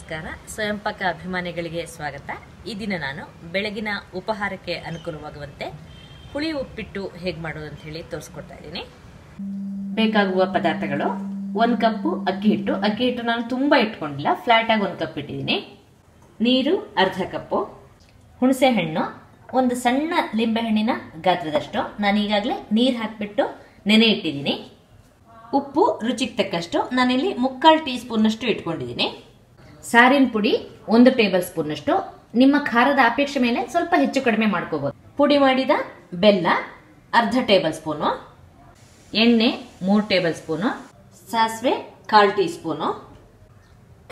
ನಮಸ್ಕಾರ. ಸ್ವಯಂಪಾಕ ಅಭಿಮಾನಿಗಳಿಗೆ ಸ್ವಾಗತ. ಈ ದಿನ ನಾನು ಬೆಳಗಿನ ಉಪಹಾರಕ್ಕೆ ಅನುಕೂಲವಾಗುವಂತೆ ಹುಳಿ ಉಪ್ಪಿಟ್ಟು ಹೇಗೆ ಮಾಡೋದು ಅಂತ ಹೇಳಿ ತೋರಿಸ್ಕೊಡ್ತಾ ಇದ್ದೀನಿ. ಬೇಕಾಗುವ ಪದಾರ್ಥಗಳು: 1 ಕಪ್ ಅಕ್ಕಿ ಹಿಟ್ಟು ನಾನು ತುಂಬಾ ಇಟ್ಕೊಂಡಿಲ್ಲ, ಫ್ಲಾಟ್ ಆಗಿ 1 ಕಪ್ ಇಟ್ಟಿದ್ದೀನಿ. ನೀರು ಅರ್ಧ ಕಪ್ಪು, ಹುಣಸೆ ಹಣ್ಣು ಒಂದು ಸಣ್ಣ ಲಿಂಬೆ ಹಣ್ಣಿನ ಗಾತ್ರದಷ್ಟು ನಾನು ಈಗಾಗಲೇ ನೀರು ಹಾಕಿಬಿಟ್ಟು ನೆನೆ ಇಟ್ಟಿದ್ದೀನಿ. ಉಪ್ಪು ರುಚಿಗೆ ತಕ್ಕಷ್ಟು, ನಾನಿಲ್ಲಿ 3/4 ಟೀ ಸ್ಪೂನ್ನಷ್ಟು ಇಟ್ಕೊಂಡಿದ್ದೀನಿ. ಸಾರಿನ ಪುಡಿ 1 ಟೇಬಲ್ ಸ್ಪೂನ್ನಷ್ಟು, ನಿಮ್ಮ ಖಾರದ ಅಪೇಕ್ಷೆ ಮೇಲೆ ಸ್ವಲ್ಪ ಹೆಚ್ಚು ಕಡಿಮೆ ಮಾಡ್ಕೋಬಹುದು. ಪುಡಿ ಮಾಡಿದ ಬೆಲ್ಲ ಅರ್ಧ ಟೇಬಲ್ ಸ್ಪೂನು, ಎಣ್ಣೆ 3 ಟೇಬಲ್ ಸ್ಪೂನು, ಸಾಸಿವೆ 1/4 ಟೀ ಸ್ಪೂನು,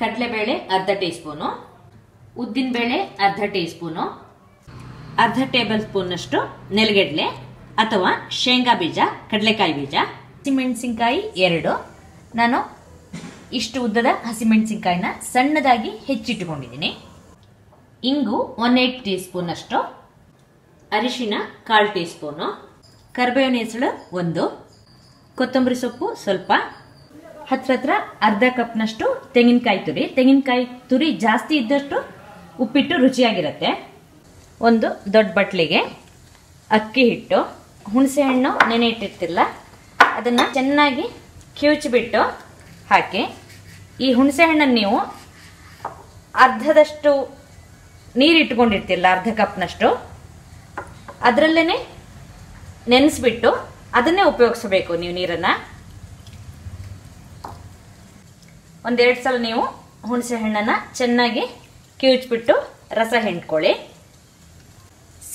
ಕಡಲೆಬೇಳೆ ಅರ್ಧ ಟೀ ಸ್ಪೂನು, ಉದ್ದಿನಬೇಳೆ ಅರ್ಧ ಟೀ ಸ್ಪೂನು, ಅರ್ಧ ಟೇಬಲ್ ಸ್ಪೂನ್ನಷ್ಟು ನೆಲಗಡಲೆ ಅಥವಾ ಶೇಂಗಾ ಬೀಜ, ಕಡಲೆಕಾಯಿ ಬೀಜ, ಹಸಿಮೆಣಸಿನಕಾಯಿ 2. ನಾನು ಇಷ್ಟು ಉದ್ದದ ಹಸಿಮೆಣಸಿನಕಾಯಿನ ಸಣ್ಣದಾಗಿ ಹೆಚ್ಚಿಟ್ಟುಕೊಂಡಿದ್ದೀನಿ. ಇಂಗು 1/8 ಟೀ ಸ್ಪೂನ್ ಅಷ್ಟು, ಅರಿಶಿನ 1/4 ಟೀ ಸ್ಪೂನು, ಕರಿಬೇವಿನ ಹೆಸಳು 1, ಕೊತ್ತಂಬರಿ ಸೊಪ್ಪು ಸ್ವಲ್ಪ, ಹತ್ರ ಅರ್ಧ ಕಪ್ನಷ್ಟು ತೆಂಗಿನಕಾಯಿ ತುರಿ ಜಾಸ್ತಿ ಇದ್ದಷ್ಟು ಉಪ್ಪಿಟ್ಟು ರುಚಿಯಾಗಿರುತ್ತೆ. ಒಂದು ದೊಡ್ಡ ಬಟ್ಲಿಗೆ ಅಕ್ಕಿ ಹಿಟ್ಟು, ಹುಣಸೆ ಹಣ್ಣು ನೆನೆ ಇಟ್ಟಿರ್ತಿಲ್ಲ ಅದನ್ನು ಚೆನ್ನಾಗಿ ಕಿವುಚಿಬಿಟ್ಟು ಹಾಕಿ. ಈ ಹುಣಸೆ ಹಣ್ಣನ್ನು ನೀವು ಅರ್ಧದಷ್ಟು ನೀರು ಇಟ್ಕೊಂಡಿರ್ತಿಲ್ಲ, ಅರ್ಧ ಕಪ್ನಷ್ಟು, ಅದರಲ್ಲೇ ನೆನೆಸ್ಬಿಟ್ಟು ಅದನ್ನೇ ಉಪಯೋಗಿಸಬೇಕು. ನೀವು ನೀರನ್ನು 1-2 ಸಲ ನೀವು ಹುಣಸೆ ಹಣ್ಣನ್ನು ಚೆನ್ನಾಗಿ ಕಿವುಚಿಬಿಟ್ಟು ರಸ ಹಿಂಡ್ಕೊಳ್ಳಿ.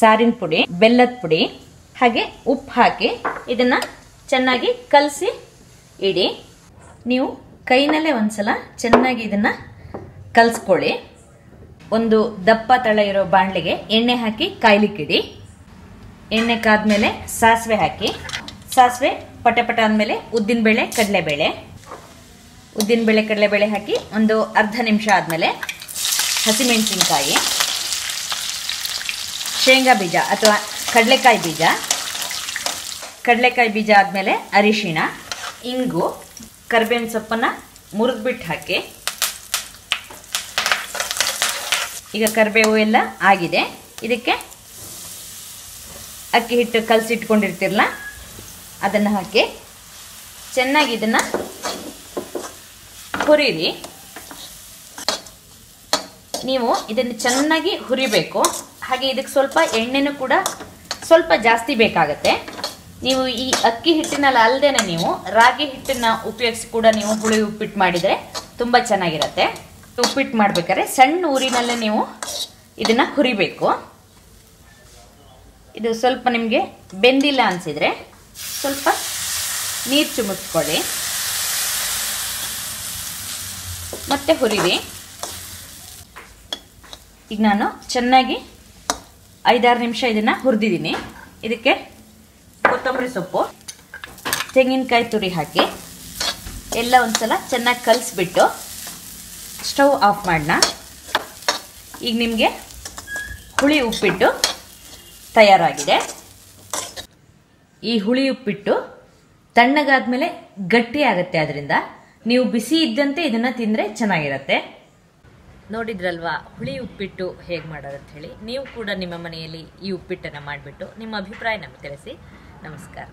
ಸಾರಿನ ಪುಡಿ, ಬೆಲ್ಲದ ಪುಡಿ ಹಾಗೆ ಉಪ್ಪು ಹಾಕಿ ಇದನ್ನ ಚೆನ್ನಾಗಿ ಕಲಸಿ ಇಡಿ. ನೀವು ಕೈನಲ್ಲೇ ಒಂದ್ಸಲ ಚೆನ್ನಾಗಿ ಇದನ್ನ ಕಲಸ್ಕೊಳ್ಳಿ. ಒಂದು ದಪ್ಪ ತಳ ಇರೋ ಬಾಣಲೆಗೆ ಎಣ್ಣೆ ಹಾಕಿ ಕಾಯ್ಲಿಕ್ಕಿಡಿ. ಎಣ್ಣೆ ಕಾದ್ಮೇಲೆ ಸಾಸಿವೆ ಹಾಕಿ, ಸಾಸಿವೆ ಪಟಪಟ ಆದ್ಮೇಲೆ ಉದ್ದಿನಬೇಳೆ ಕಡಲೆಬೇಳೆ ಹಾಕಿ ಒಂದು ಅರ್ಧ ನಿಮಿಷ ಆದ್ಮೇಲೆ ಹಸಿಮೆಣಸಿನಕಾಯಿ, ಶೇಂಗಾ ಬೀಜ ಅಥವಾ ಕಡಲೆಕಾಯಿ ಬೀಜ ಆದಮೇಲೆ ಅರಿಶಿಣ, ಇಂಗು, ಕರಿಬೇವಿನ ಸೊಪ್ಪನ್ನು ಮುರಿದ್ಬಿಟ್ಟು ಹಾಕಿ. ಈಗ ಕರಿಬೇವು ಎಲ್ಲ ಆಗಿದೆ. ಇದಕ್ಕೆ ಅಕ್ಕಿ ಹಿಟ್ಟು ಕಲಸಿಟ್ಕೊಂಡಿರ್ತಿರಲ್ಲ ಅದನ್ನು ಹಾಕಿ ಚೆನ್ನಾಗಿ ಇದನ್ನು ಹುರಿರಿ. ನೀವು ಇದನ್ನು ಚೆನ್ನಾಗಿ ಹುರಿಬೇಕು. ಹಾಗೆ ಇದಕ್ಕೆ ಸ್ವಲ್ಪ ಎಣ್ಣೆನೂ ಕೂಡ ಸ್ವಲ್ಪ ಜಾಸ್ತಿ ಬೇಕಾಗತ್ತೆ. ನೀವು ಈ ಅಕ್ಕಿ ಹಿಟ್ಟಿನಲ್ಲಿ ಅಲ್ಲದೇನೆ ನೀವು ರಾಗಿ ಹಿಟ್ಟನ್ನ ಉಪಯೋಗಿಸಿ ಕೂಡ ನೀವು ಹುಳಿ ಉಪ್ಪಿಟ್ಟು ಮಾಡಿದರೆ ತುಂಬ ಚೆನ್ನಾಗಿರುತ್ತೆ. ಉಪ್ಪಿಟ್ಟು ಮಾಡ್ಬೇಕಾದ್ರೆ ಸಣ್ಣ ಊರಿನಲ್ಲೇ ನೀವು ಇದನ್ನ ಹುರಿಬೇಕು. ಇದು ಸ್ವಲ್ಪ ನಿಮಗೆ ಬೆಂದಿಲ್ಲ ಅನಿಸಿದರೆ ಸ್ವಲ್ಪ ನೀರು ಚುಮುಚ್ಕೊಳ್ಳಿ, ಮತ್ತೆ ಹುರಿರಿ. ಈಗ ನಾನು ಚೆನ್ನಾಗಿ 5-6 ನಿಮಿಷ ಇದನ್ನು ಹುರಿದಿದ್ದೀನಿ. ಇದಕ್ಕೆ ಕೊತ್ತಂಬರಿ ಸೊಪ್ಪು, ತೆಂಗಿನಕಾಯಿ ತುರಿ ಹಾಕಿ ಎಲ್ಲ ಒಂದ್ಸಲ ಚೆನ್ನಾಗಿ ಕಲಿಸ್ಬಿಟ್ಟು ಸ್ಟವ್ ಆಫ್ ಮಾಡೋಣ. ಈಗ ನಿಮಗೆ ಹುಳಿ ಉಪ್ಪಿಟ್ಟು ತಯಾರಾಗಿದೆ. ಈ ಹುಳಿ ಉಪ್ಪಿಟ್ಟು ತಣ್ಣಗಾದ್ಮೇಲೆ ಗಟ್ಟಿ ಆಗುತ್ತೆ. ಅದರಿಂದ ನೀವು ಬಿಸಿ ಇದ್ದಂತೆ ಇದನ್ನು ತಿಂದರೆ ಚೆನ್ನಾಗಿರುತ್ತೆ. ನೋಡಿದ್ರಲ್ವಾ ಹುಳಿ ಉಪ್ಪಿಟ್ಟು ಹೇಗೆ ಮಾಡೋದು ಅಂತ ಹೇಳಿ. ನೀವು ಕೂಡ ನಿಮ್ಮ ಮನೆಯಲ್ಲಿ ಈ ಉಪ್ಪಿಟ್ಟನ್ನು ಮಾಡಿಬಿಟ್ಟು ನಿಮ್ಮ ಅಭಿಪ್ರಾಯ ನಮಗೆ ತಿಳಿಸಿ. ನಮಸ್ಕಾರ.